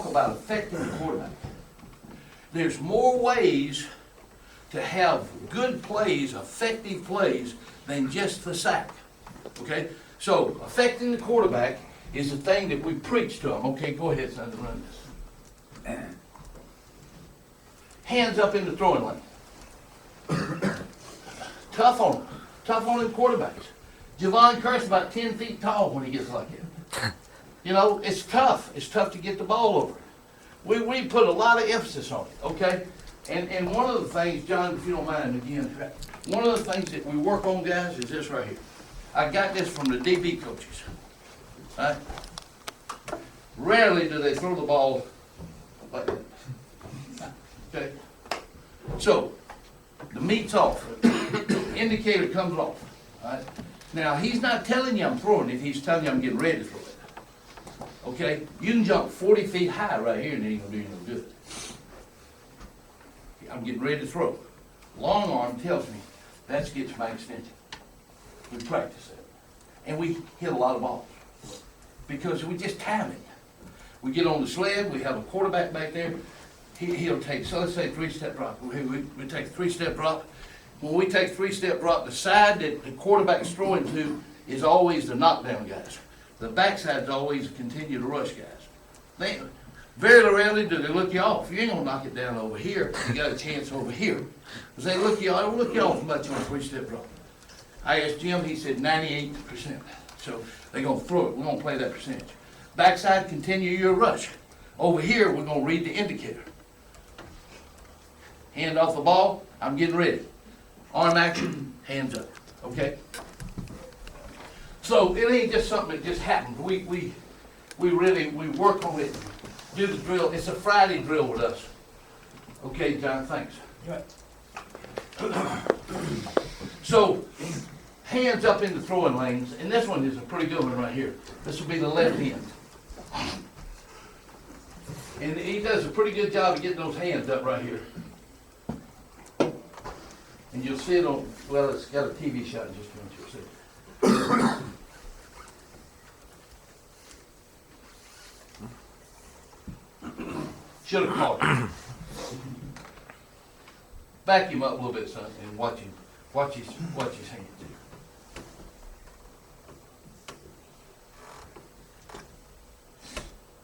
About affecting the quarterback. There's more ways to have good plays, effective plays, than just the sack. Okay? So, affecting the quarterback is the thing that we preach to them. Okay, go ahead, son, run this. Hands up in the throwing lane. Tough on them. Tough on them quarterbacks. Javon Curse about 10 feet tall when he gets like that. You know, it's tough. It's tough to get the ball over. We put a lot of emphasis on it, okay? And one of the things, John, if you don't mind, again, one of the things that we work on, guys, is this right here. I got this from the DB coaches. Right? Rarely do they throw the ball like that. Okay? So, the meat's off. The indicator comes off. Right? Now, he's not telling you I'm throwing it, he's telling you I'm getting ready to throw it. Okay? You can jump 40 feet high right here and it ain't gonna do you no good. I'm getting ready to throw. Long arm tells me that gets my extension. We practice it. And we hit a lot of balls. Because we just time it. We get on the sled, we have a quarterback back there. He'll take, so let's say 3-step drop. We take a 3-step drop. When we take 3-step drop, the side that the quarterback's throwing to is always the knockdown guys. The backside's always continue to rush guys. They very rarely do they look you off. You ain't gonna knock it down over here. You got a chance over here. Because they look you off much on a 3-step drop. I asked Jim, he said 98%. So they're gonna throw it. We're gonna play that percentage. Backside, continue your rush. Over here, we're gonna read the indicator. Hand off the ball, I'm getting ready. Arm action, hands up. Okay? So it ain't just something that just happened. We work on it, do the drill. It's a Friday drill with us. Okay, John, thanks. So, hands up in the throwing lanes, and this one is a pretty good one right here. This will be the left hand. And he does a pretty good job of getting those hands up right here. And you'll see it on, well, it's got a TV shot just a minute, you'll see. Should have caught him. Back him up a little bit, son, and watch his hands.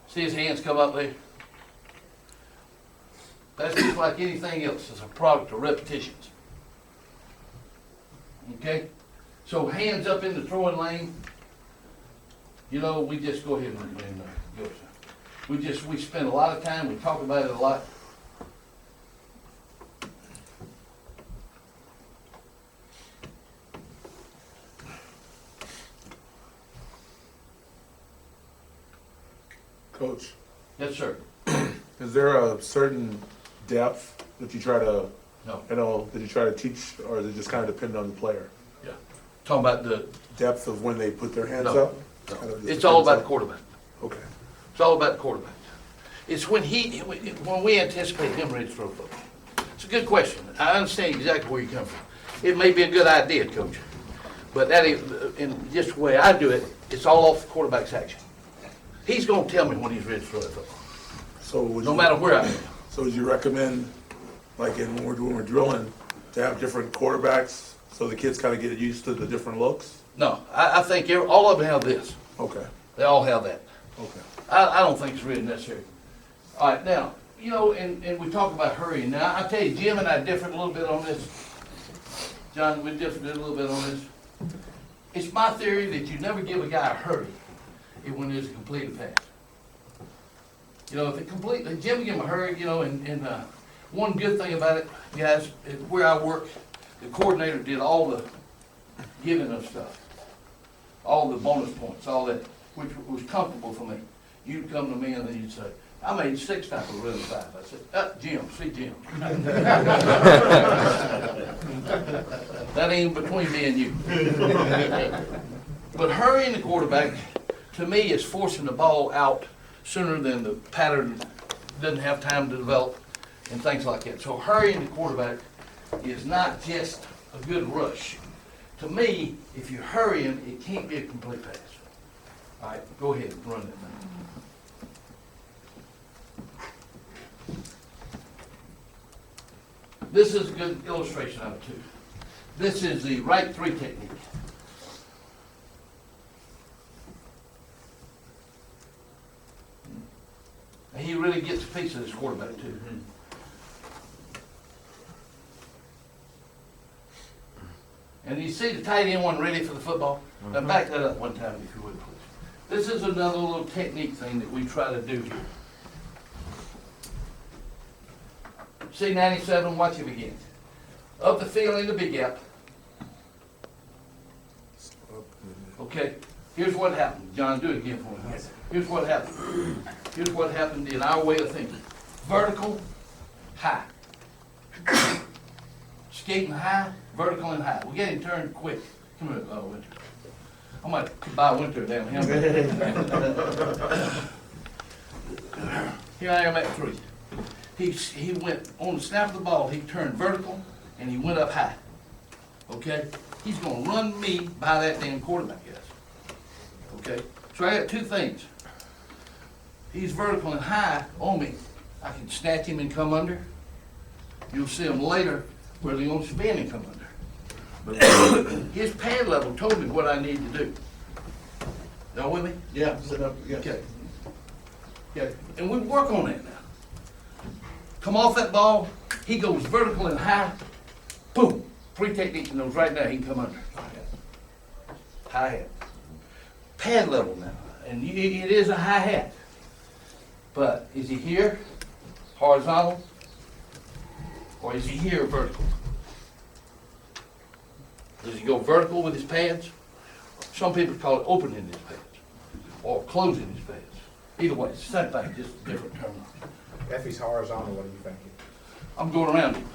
See his hands come up there? That's just like anything else. It's a product of repetitions. Okay? So hands up in the throwing lane. You know, we just go ahead and go, son. We spend a lot of time, we talk about it a lot. Coach, Yes, sir. is there a certain depth that you try to, No. that you try to teach, or is it just kind of dependent on the player? Yeah. Talking about the, Depth of when they put their hands No. up? no. Kind of just It's all depends about the on- quarterback. Okay. It's all about the quarterback. It's when we anticipate him ready to throw the football. It's a good question. I understand exactly where you come from. It may be a good idea, Coach, but that is, in just the way I do it, it's all off the quarterback's action. He's gonna tell me when he's ready to throw that football, So would no you, matter where I am. so would you recommend, like when we're drilling, to have different quarterbacks so the kids kind of get used to the different looks? No, I think all of them have this. Okay, They all have that. okay. I don't think it's really necessary. All right, now, you know, and we talk about hurrying. Now, I tell you, Jim and I differed a little bit on this. John, we differed a little bit on this. It's my theory that you never give a guy a hurry when there's a completed pass. You know, if it completely, Jim will give him a hurry, you know, and one good thing about it, guys, is where I work, the coordinator did all the giving of stuff. All the bonus points, all that, which was comfortable for me. You'd come to me and then you'd say, I made 6 tackles rather than 5. I said, Jim, see Jim. That ain't between me and you. But hurrying the quarterback, to me, is forcing the ball out sooner than the pattern doesn't have time to develop and things like that. So hurrying the quarterback is not just a good rush. To me, if you hurry him, it can't be a complete pass. All right, go ahead and run that thing. This is a good illustration of it too. This is the right three technique. And he really gets a piece of this quarterback too. And you see the tight end one ready for the football? Now back that up one time if you would, please. This is another little technique thing that we try to do here. See 97, watch him again. Up the field in the big gap. Okay, here's what happened. John, do it again for me. Here's what happened. Here's what happened in our way of thinking. Vertical, high. Skating high, vertical and high. We get him turned quick. Come here, Winter. I might buy Winter down here. Here I am at 3. He went on the snap of the ball, he turned vertical and he went up high. Okay? He's gonna run me by that damn quarterback, guys. Okay? So I got 2 things. He's vertical and high on me. I can snatch him and come under. You'll see him later where they're gonna spin and come under. But his pad level told me what I need to do. Y'all with me? Yeah, sit up, yeah. Okay. Okay, and we work on that now. Come off that ball, he goes vertical and high, boom. 3 techniques in those right now, he can come under. High hat. Pad level now, and it is a high hat. But is he here, horizontal, or is he here, vertical? Does he go vertical with his pads? Some people call it opening his pads, or closing his pads. Either way, it's the same thing, just a different term. If he's horizontal, what are you thinking? I'm going around him.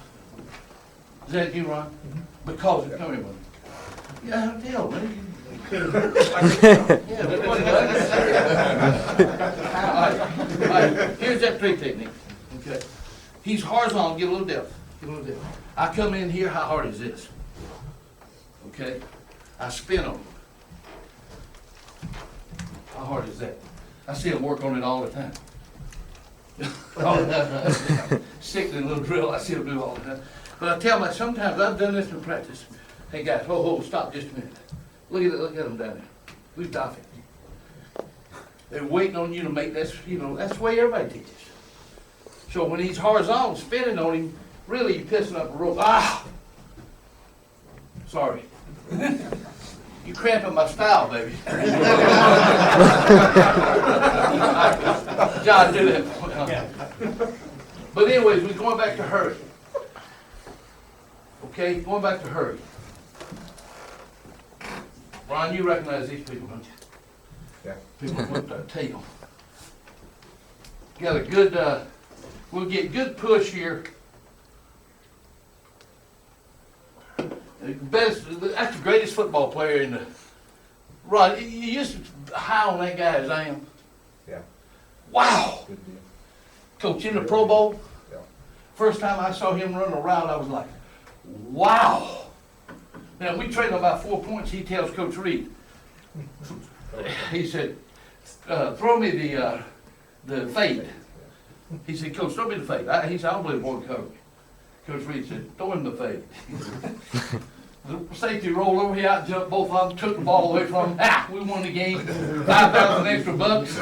Is that you, Ron? Because it's coming with me. Yeah, I tell, man. Yeah, but what all right, here's that 3 technique. Okay. He's horizontal, get a little depth. Get a little depth. I come in here, how hard is this? Okay. I spin on him. How hard is that? I see him work on it all the time. Sickening little drill, I see him do all the time. But I tell them, sometimes I've done this in practice. Hey guys, stop just a minute. Look at them down there. Who's diving? They're waiting on you to make this, that's the way everybody teaches. So when he's horizontal, spinning on him, really you're pissing up a rope. Ah! Sorry. You cramping my style, baby. John, do that. But anyways, we're going back to hurry. Okay, going back to hurry. Ron, you recognize these people, don't you? Yeah. People with their tail. Got a good, we'll get good push here. That's the greatest football player in the. Ron, you used to high on that guy as I am. Yeah. Wow. Good deal. Coach, in the Pro Bowl, Yeah. first time I saw him run a route, I was like, wow. Now, we traded about 4 points. He tells Coach Reed, he said, throw me the fade. He said, Coach, throw me the fade. He said, I don't believe one coach. Coach Reed said, throw him the fade. The safety rolled over, he out jumped both of them, took the ball away from him. Ah, we won the game. 5,000 extra bucks.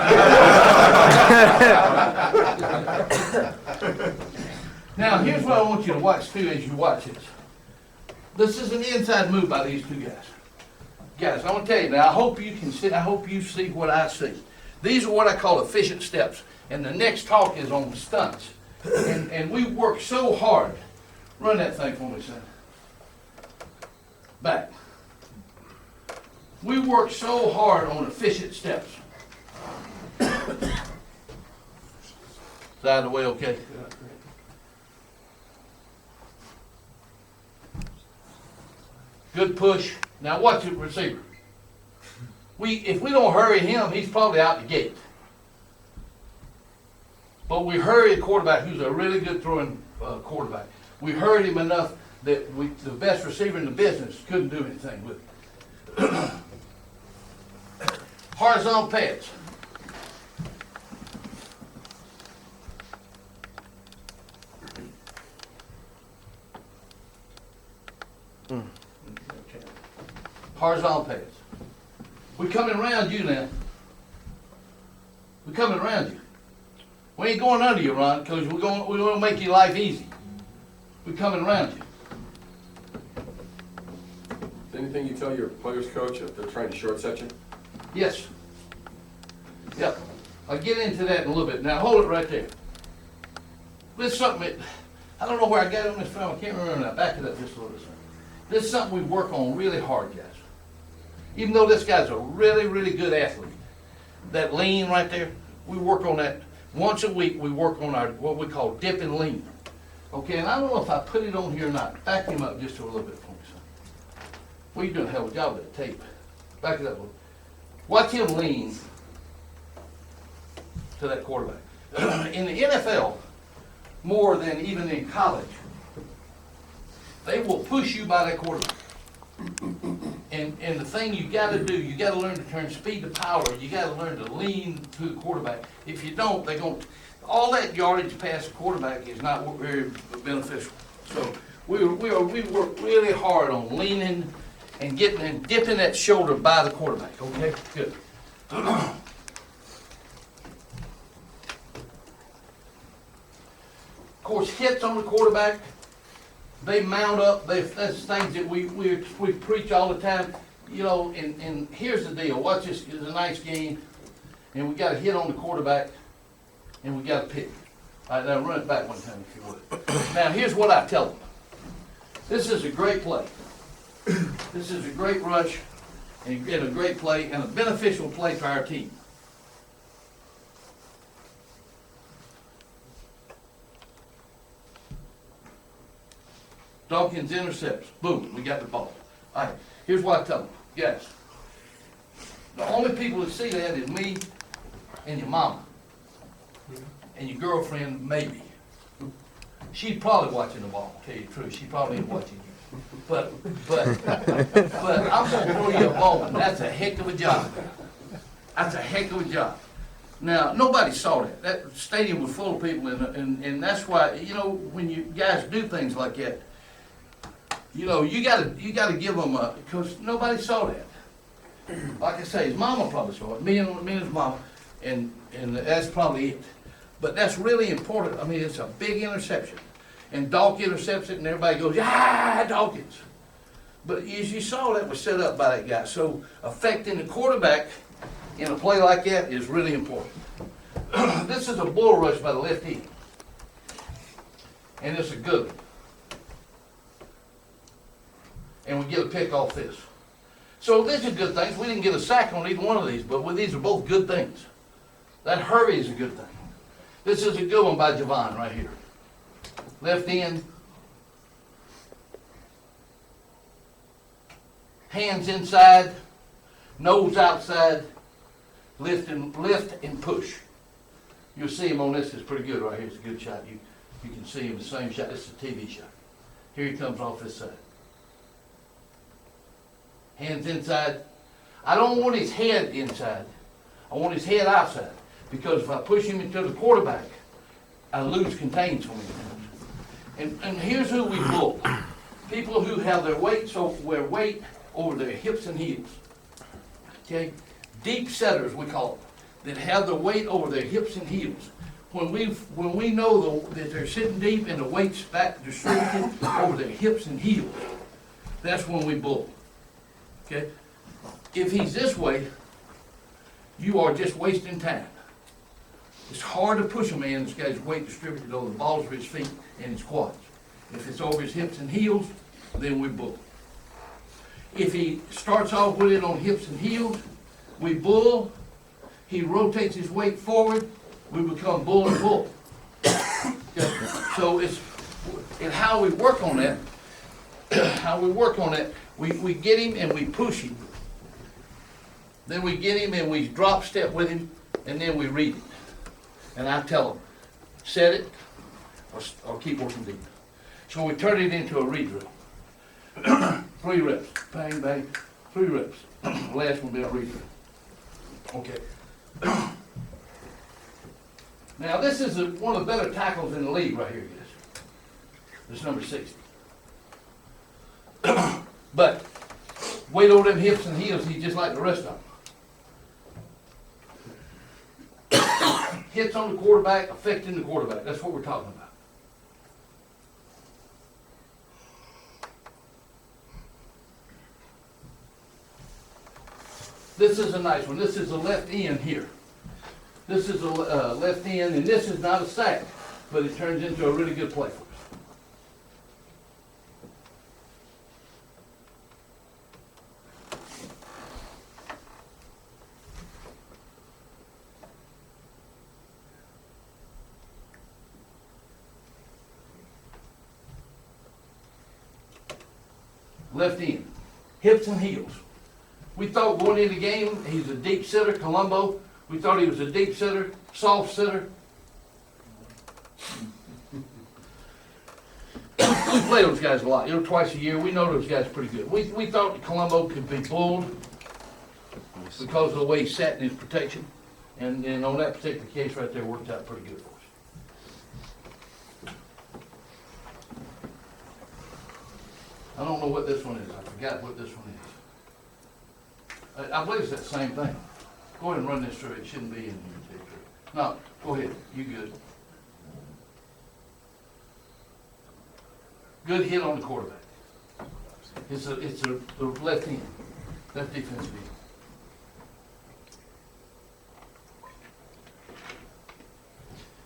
Now, here's what I want you to watch too as you watch this. This is an inside move by these 2 guys. Guys, I want to tell you now, I hope you can see, I hope you see what I see. These are what I call efficient steps. And the next talk is on stunts. And we work so hard. Run that thing for me, son. Back. We work so hard on efficient steps. Is that out of the way okay? Good push. Now watch the receiver. If we don't hurry him, he's probably out the gate. But we hurry a quarterback who's a really good throwing quarterback. We hurried him enough that the best receiver in the business couldn't do anything with it. Horizontal pads. horizontal pads. We coming around you now. We coming around you. We ain't going under you, Ron, because we're gonna make your life easy. We coming around you. Anything you tell your players, coach, if they're trying to short set you? Yes. Yep. I'll get into that in a little bit. Now hold it right there. This is something that, I don't know where I got it on this film. I can't remember now. Back it up just a little bit. This is something we work on really hard, guys. Even though this guy's a really, really good athlete, that lean right there, we work on that once a week. We work on our what we call dip and lean. Okay, and I don't know if I put it on here or not. Back him up just a little bit for me, son. Well, you're doing a hell of a job with the tape. Back it up a little. Watch him lean to that quarterback. In the NFL, more than even in college, they will push you by that quarterback. And the thing you gotta do, you gotta learn to turn speed to power. You gotta learn to lean to the quarterback. If you don't, they're going, all that yardage past the quarterback is not very beneficial. So we work really hard on leaning and getting and dipping that shoulder by the quarterback. Okay, good. Of course, hits on the quarterback, they mount up. That's things that we preach all the time. You know, and here's the deal. Watch this. It's a nice game, and we got a hit on the quarterback, and we got a pick. All right, now run it back one time if you would. Now, here's what I tell them. This is a great play. This is a great rush, and a great play, and a beneficial play for our team. Dawkins intercepts. Boom, we got the ball. All right, here's what I tell them. Guys, the only people that see that is me and your mama. And your girlfriend, maybe. She's probably watching the ball, to tell you the truth. She probably ain't watching you. But I'm gonna throw you a bone. That's a heck of a job. That's a heck of a job. Now, nobody saw that. That stadium was full of people, and that's why, you know, when you guys do things like that, you know, you gotta give them a, because nobody saw that. Like I say, his mama probably saw it, me and his mama, and that's probably it. But that's really important. I mean, it's a big interception. And Dawk intercepts it, and everybody goes, ah, Dawkins. But as you saw, that was set up by that guy. So affecting the quarterback in a play like that is really important. This is a bull rush by the lefty. And it's a good one. And we get a pick off this. So these are good things. We didn't get a sack on either one of these, but these are both good things. That hurry is a good thing. This is a good one by Javon right here. Left end. Hands inside. Nose outside. Lift and push. You'll see him on this. It's pretty good right here. It's a good shot. You can see him the same shot. This is a TV shot. Here he comes off this side. Hands inside. I don't want his head inside. I want his head outside. Because if I push him into the quarterback, I lose contains for me. And here's who we bull. People who have their weight over their hips and heels. Okay? Deep setters, we call them, that have their weight over their hips and heels. When we know that they're sitting deep and the weight's back distributed over their hips and heels, that's when we bull. Okay? If he's this way, you are just wasting time. It's hard to push a man that's got his weight distributed over the balls of his feet and his quads. If it's over his hips and heels, then we bull. If he starts off with it on hips and heels, we bull. He rotates his weight forward, we become bull and bull. Okay? So it's how we work on that. We get him and we push him. Then we get him and we drop step with him, and then we read it. And I tell him, set it or keep working deep. So we turn it into a read drill. 3 reps, bang, bang, 3 reps. Last one will be a read drill. Okay. Now this is one of the better tackles in the league right here, guys. This is number 60. But weight over them hips and heels, he's just like the rest of them. Hits on the quarterback, affecting the quarterback. That's what we're talking about. This is a nice one. This is a left end here. This is a left end, and this is not a sack, but it turns into a really good play for us. Left end, hips and heels. We thought going into the game, he's a deep sitter, Colombo. We thought he was a deep sitter, soft sitter. We play those guys a lot, twice a year. We know those guys pretty good. We thought that Colombo could be pulled because of the way he sat in his protection. And on that particular case right there, worked out pretty good for us. I don't know what this one is. I forgot what this one is. I believe it's that same thing. Go ahead and run this through. It shouldn't be in here. No, go ahead. You good. Good hit on the quarterback. It's the left end, left defensive end.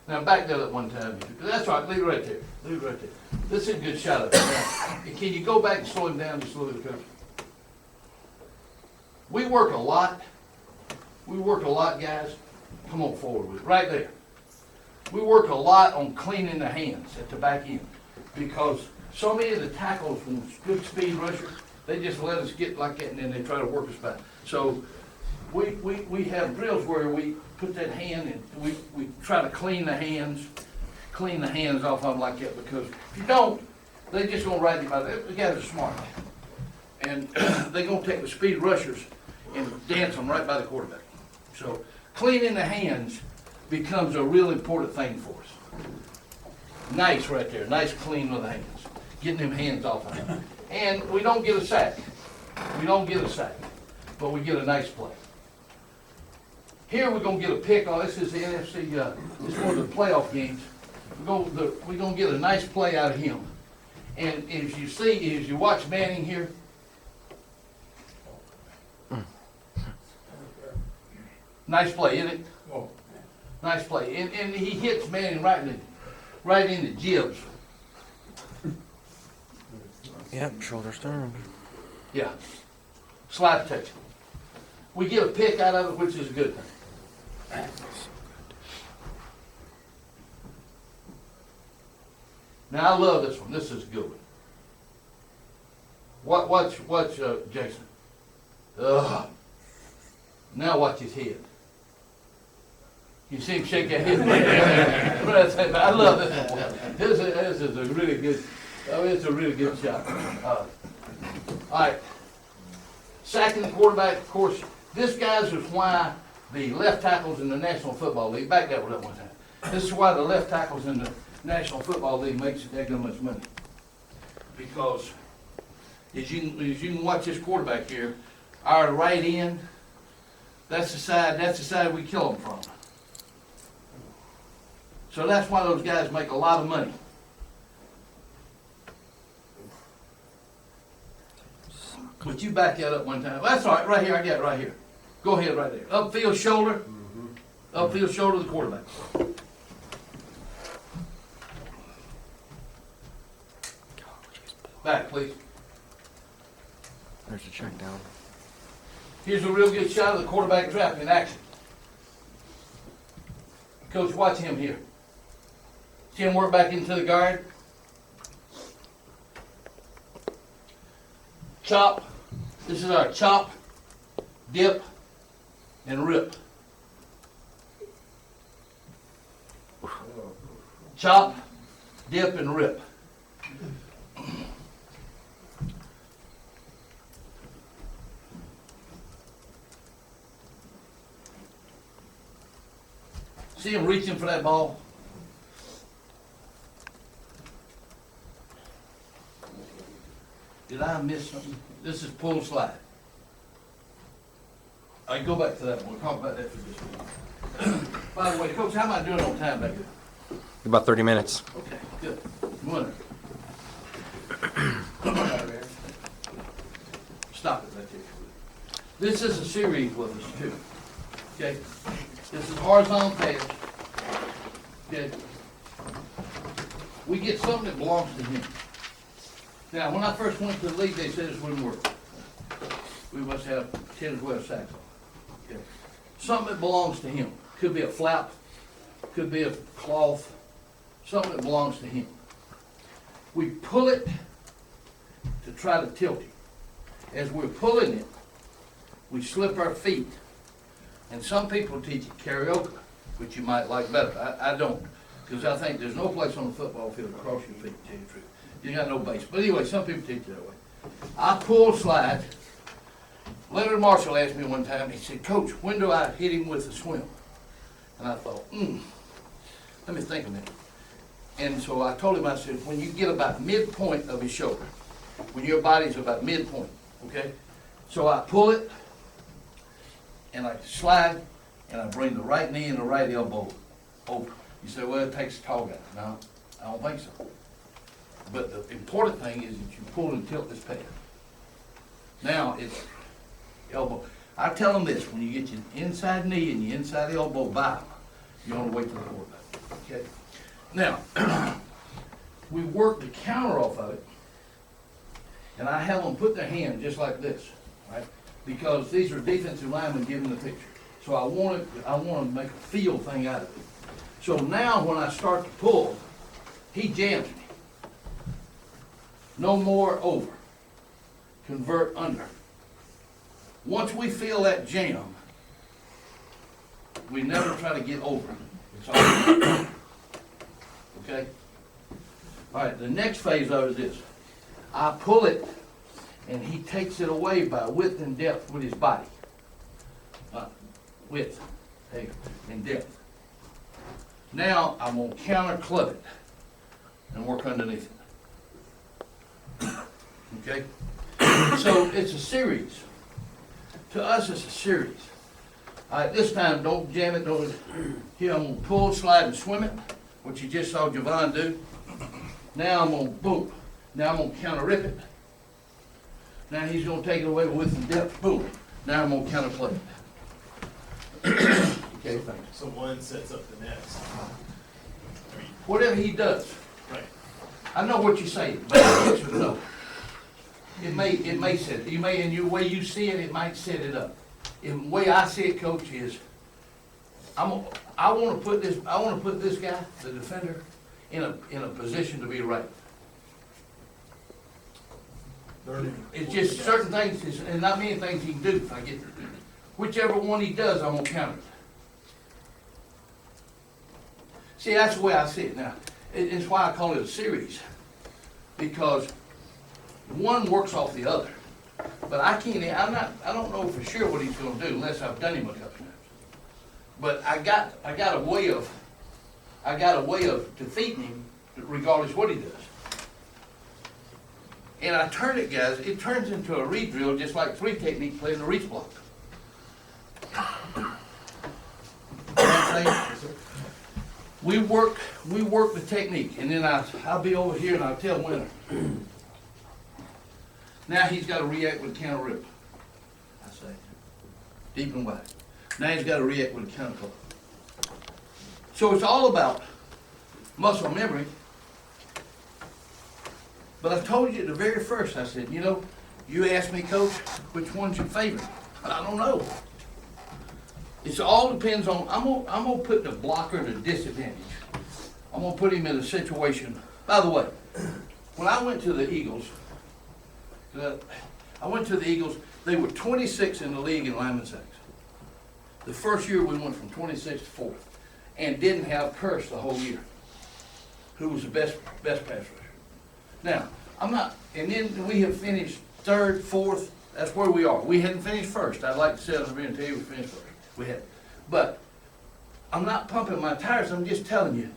Now back that up one time. That's right. Leave it right there. Leave it right there. This is a good shot of it. Now, can you go back and slow him down just a little bit, Coach? We work a lot. We work a lot, guys. Come on forward with it. Right there. We work a lot on cleaning the hands at the back end because so many of the tackles from good speed rushers, they just let us get like that and then they try to work us back. So we have drills where we put that hand and we try to clean the hands off of them like that, because if you don't, they just gonna ride you by that. The guys are smart. And they're gonna take the speed rushers and dance them right by the quarterback. So cleaning the hands becomes a real important thing for us. Nice right there, nice clean with the hands. Getting them hands off of them. And we don't get a sack. We don't get a sack, but we get a nice play. Here we're gonna get a pick. Oh, this is the NFC, this is one of the playoff games. We're gonna get a nice play out of him. And as you see, as you watch Manning here, nice play, isn't it? Nice play. And he hits Manning right in the jibs. Yep, shoulder stern. Yeah. Slide protection. We get a pick out of it, which is a good thing. Now I love this one. This is a good one. Watch Jason. Now watch his head. You see him shake that head. I love this one. This is a really good. It's a really good shot. All right. Sacking the quarterback, of course. This, guys, is why the left tackles in the National Football League, back that one up one time. This is why the left tackles in the National Football League makes that much money. Because as you can watch this quarterback here, our right end, that's the side we kill them from. So that's why those guys make a lot of money. But you back that up one time. That's all right, right here, I got it right here. Go ahead right there. Upfield shoulder. Upfield shoulder to the quarterback. Back, please. There's a check down. Here's a real good shot of the quarterback trap in action. Coach, watch him here. See him work back into the guard. Chop. This is our chop, dip, and rip. Chop, dip, and rip. See him reaching for that ball? Did I miss something? This is pull slide. I go back to that one, we'll talk about that for just a minute. By the way, Coach, how am I doing on time back there? About 30 minutes. Okay, good. Winner. Stop it right there. This is a series with us too, okay? This is horizontal pass, okay? We get something that belongs to him. Now, when I first went to the league, they said this wouldn't work. We must have 10 or 12 sacks on. Okay. Something that belongs to him. Could be a flap, could be a cloth, something that belongs to him. We pull it to try to tilt it. As we're pulling it, we slip our feet. And some people teach it karaoke, which you might like better. I don't, because I think there's no place on the football field to cross your feet, to tell you the truth. You got no base. But anyway, some people teach it that way. I pull, slide. Leonard Marshall asked me one time, he said, Coach, when do I hit him with a swim? And I thought, let me think a minute. And so I told him, I said, when you get about midpoint of his shoulder, when your body's about midpoint, okay? So I pull it, and I slide, and I bring the right knee and the right elbow over. You say, well, it takes a tall guy. No, I don't think so. But the important thing is that you pull and tilt this pad. Now it's elbow. I tell them this, when you get your inside knee and your inside elbow by them, you want to wait till the quarterback, okay? Now, we work the counter off of it, and I have them put their hand just like this, right? Because these are defensive linemen giving the picture. So I want to make a feel thing out of it. So now when I start to pull, he jams me. No more over. Convert under. Once we feel that jam, we never try to get over. It's all okay? All right, the next phase of it is this. I pull it, and he takes it away by width and depth with his body. Width, hey, and depth. Now I'm gonna counter club it and work underneath it. Okay? So it's a series. To us, it's a series. All right, this time, don't jam it. Don't. Here, I'm gonna pull, slide, and swim it, which you just saw Javon do. Now I'm gonna boom. Now I'm gonna counter rip it. Now he's gonna take it away with width and depth. Boom. Now I'm gonna counter play it. Okay, thanks. So one sets up the next. Whatever he does. Right. I know what you're saying, but the answer is no. It may set it. You may, in your way you see it, it might set it up. In the way I see it, Coach, is I want to put this guy, the defender, in a position to be right. It's just certain things, and not many things he can do if I get there. Whichever one he does, I'm gonna counter it. See, that's the way I see it now. It's why I call it a series, because one works off the other. But I don't know for sure what he's gonna do unless I've done him a couple times. But I got a way of defeating him regardless what he does. And I turn it, guys, it turns into a read drill just like three technique playing the reach block. You know what I'm saying? We work the technique, and then I'll be over here and I'll tell Winner. Now he's got to react with a counter rip. I say, deep and wide. Now he's got to react with a counter club. So it's all about muscle memory. But I told you at the very first, I said, you know, you asked me, Coach, which one's your favorite? I don't know. It all depends on, I'm gonna put the blocker at a disadvantage. I'm gonna put him in a situation. By the way, when I went to the Eagles, they were 26 in the league in lineman sacks. The first year we went from 26 to 4th and didn't have Curse the whole year, who was the best pass rusher. Now, and then we have finished 3rd, 4th, that's where we are. We hadn't finished first. I'd like to sit over here and tell you we finished first. We had. But I'm not pumping my tires, I'm just telling you.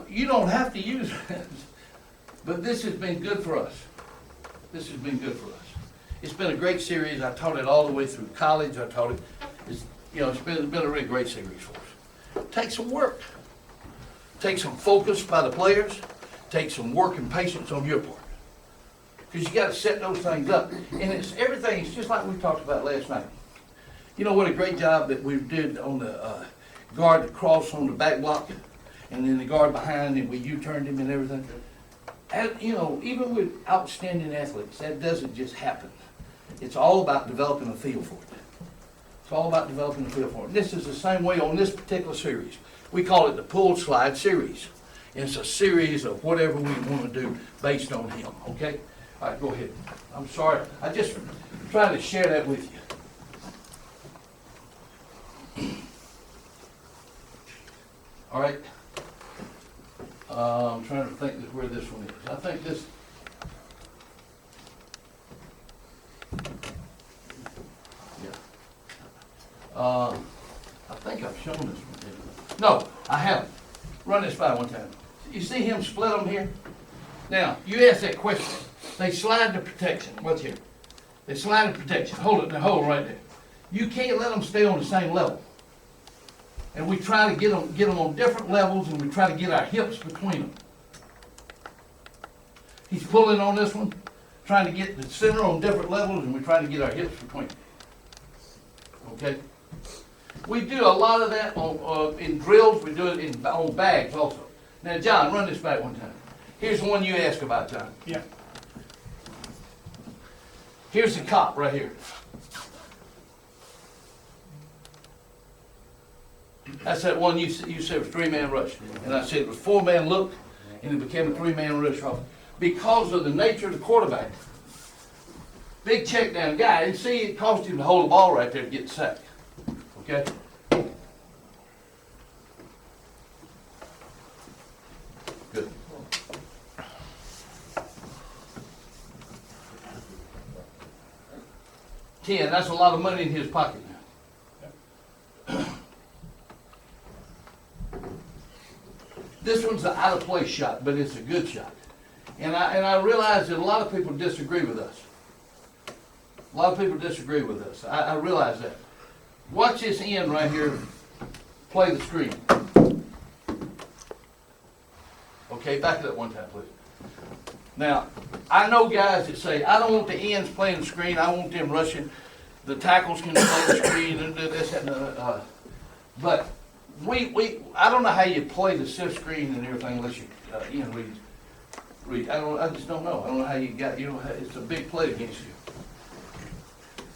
You don't have to use it, but this has been good for us. This has been good for us. It's been a great series. I taught it all the way through college. I taught it, it's been a really great series for us. Takes some work. Takes some focus by the players. Takes some work and patience on your part. Because you gotta set those things up. And everything's just like we talked about last night. You know what a great job that we did on the guard that crossed on the back block, and then the guard behind, and we U-turned him and everything. And, even with outstanding athletes, that doesn't just happen. It's all about developing a feel for it. It's all about developing a feel for it. And this is the same way on this particular series. We call it the pull slide series. And it's a series of whatever we want to do based on him, okay? All right, go ahead. I'm sorry. I just trying to share that with you. All right. I'm trying to think where this one is. I think this. Yeah. I think I've shown this one. No, I haven't. Run this by one time. You see him split them here? Now, you asked that question. They slide the protection. What's here? They slide the protection. Hold it. Now hold it right there. You can't let them stay on the same level. And we try to get them on different levels, and we try to get our hips between them. He's pulling on this one, trying to get the center on different levels, and we're trying to get our hips between them. Okay? We do a lot of that in drills. We do it on bags also. Now, John, run this back one time. Here's the one you asked about, John. Yeah. Here's the cop right here. That's that one you said was three-man rush. And I said it was four-man look, and it became a three-man rush off. Because of the nature of the quarterback. Big check down guy, and see it cost him to hold the ball right there to get the sack. Okay? Good. $10, that's a lot of money in his pocket now. This one's an out-of-place shot, but it's a good shot. And I realize that a lot of people disagree with us. A lot of people disagree with us. I realize that. Watch this end right here. Play the screen. Okay, back it up one time, please. Now, I know guys that say, I don't want the ends playing the screen. I want them rushing. The tackles can play the screen and do this and but I don't know how you play the sift screen and everything unless you read. I just don't know. I don't know how you got. It's a big play against you.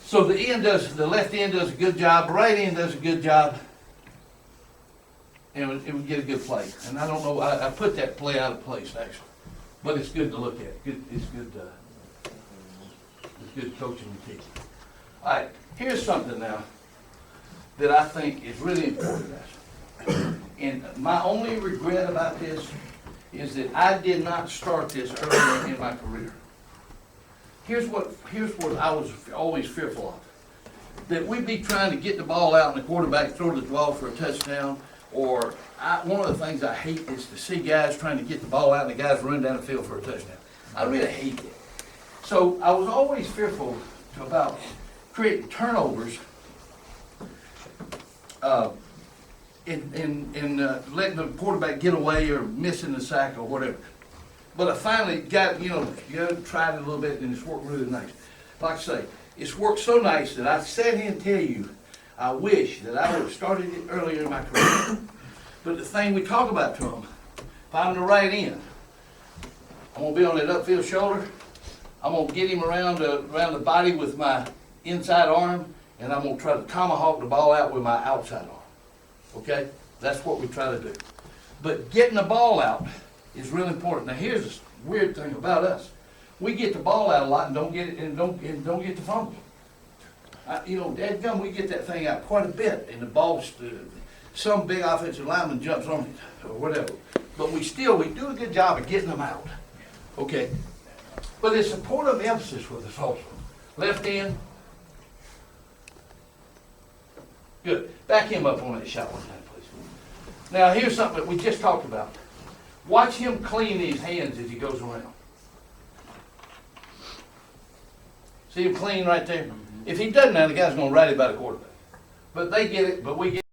So the left end does a good job. The right end does a good job, and it would get a good play. And I don't know. I put that play out of place actually, but it's good to look at. It's good. It's good coaching and teaching. All right. Here's something now that I think is really important. And my only regret about this is that I did not start this earlier in my career. Here's what I was always fearful of. That we'd be trying to get the ball out and the quarterback throw the ball for a touchdown, or one of the things I hate is to see guys trying to get the ball out and the guys run down the field for a touchdown. I really hate that. So I was always fearful about creating turnovers and letting the quarterback get away or missing the sack or whatever. But I finally got, tried it a little bit, and it's worked really nice. Like I say, it's worked so nice that I sat here and tell you, I wish that I would have started it earlier in my career. But the thing we talk about to them, if I'm the right end, I'm going to be on that upfield shoulder. I'm going to get him around the body with my inside arm, and I'm going to try to tomahawk the ball out with my outside arm. Okay? That's what we try to do. But getting the ball out is really important. Now here's the weird thing about us. We get the ball out a lot and don't get it and don't get the fumble. Dadgum, we get that thing out quite a bit, and the ball's some big offensive lineman jumps on it or whatever. But we do a good job of getting them out. Okay. But it's a point of emphasis with us also. Left end. Good. Back him up on that shot one time, please. Now here's something that we just talked about. Watch him clean his hands as he goes around. See him clean right there? If he doesn't now, the guy's gonna write it about a quarterback. But they get it, but we get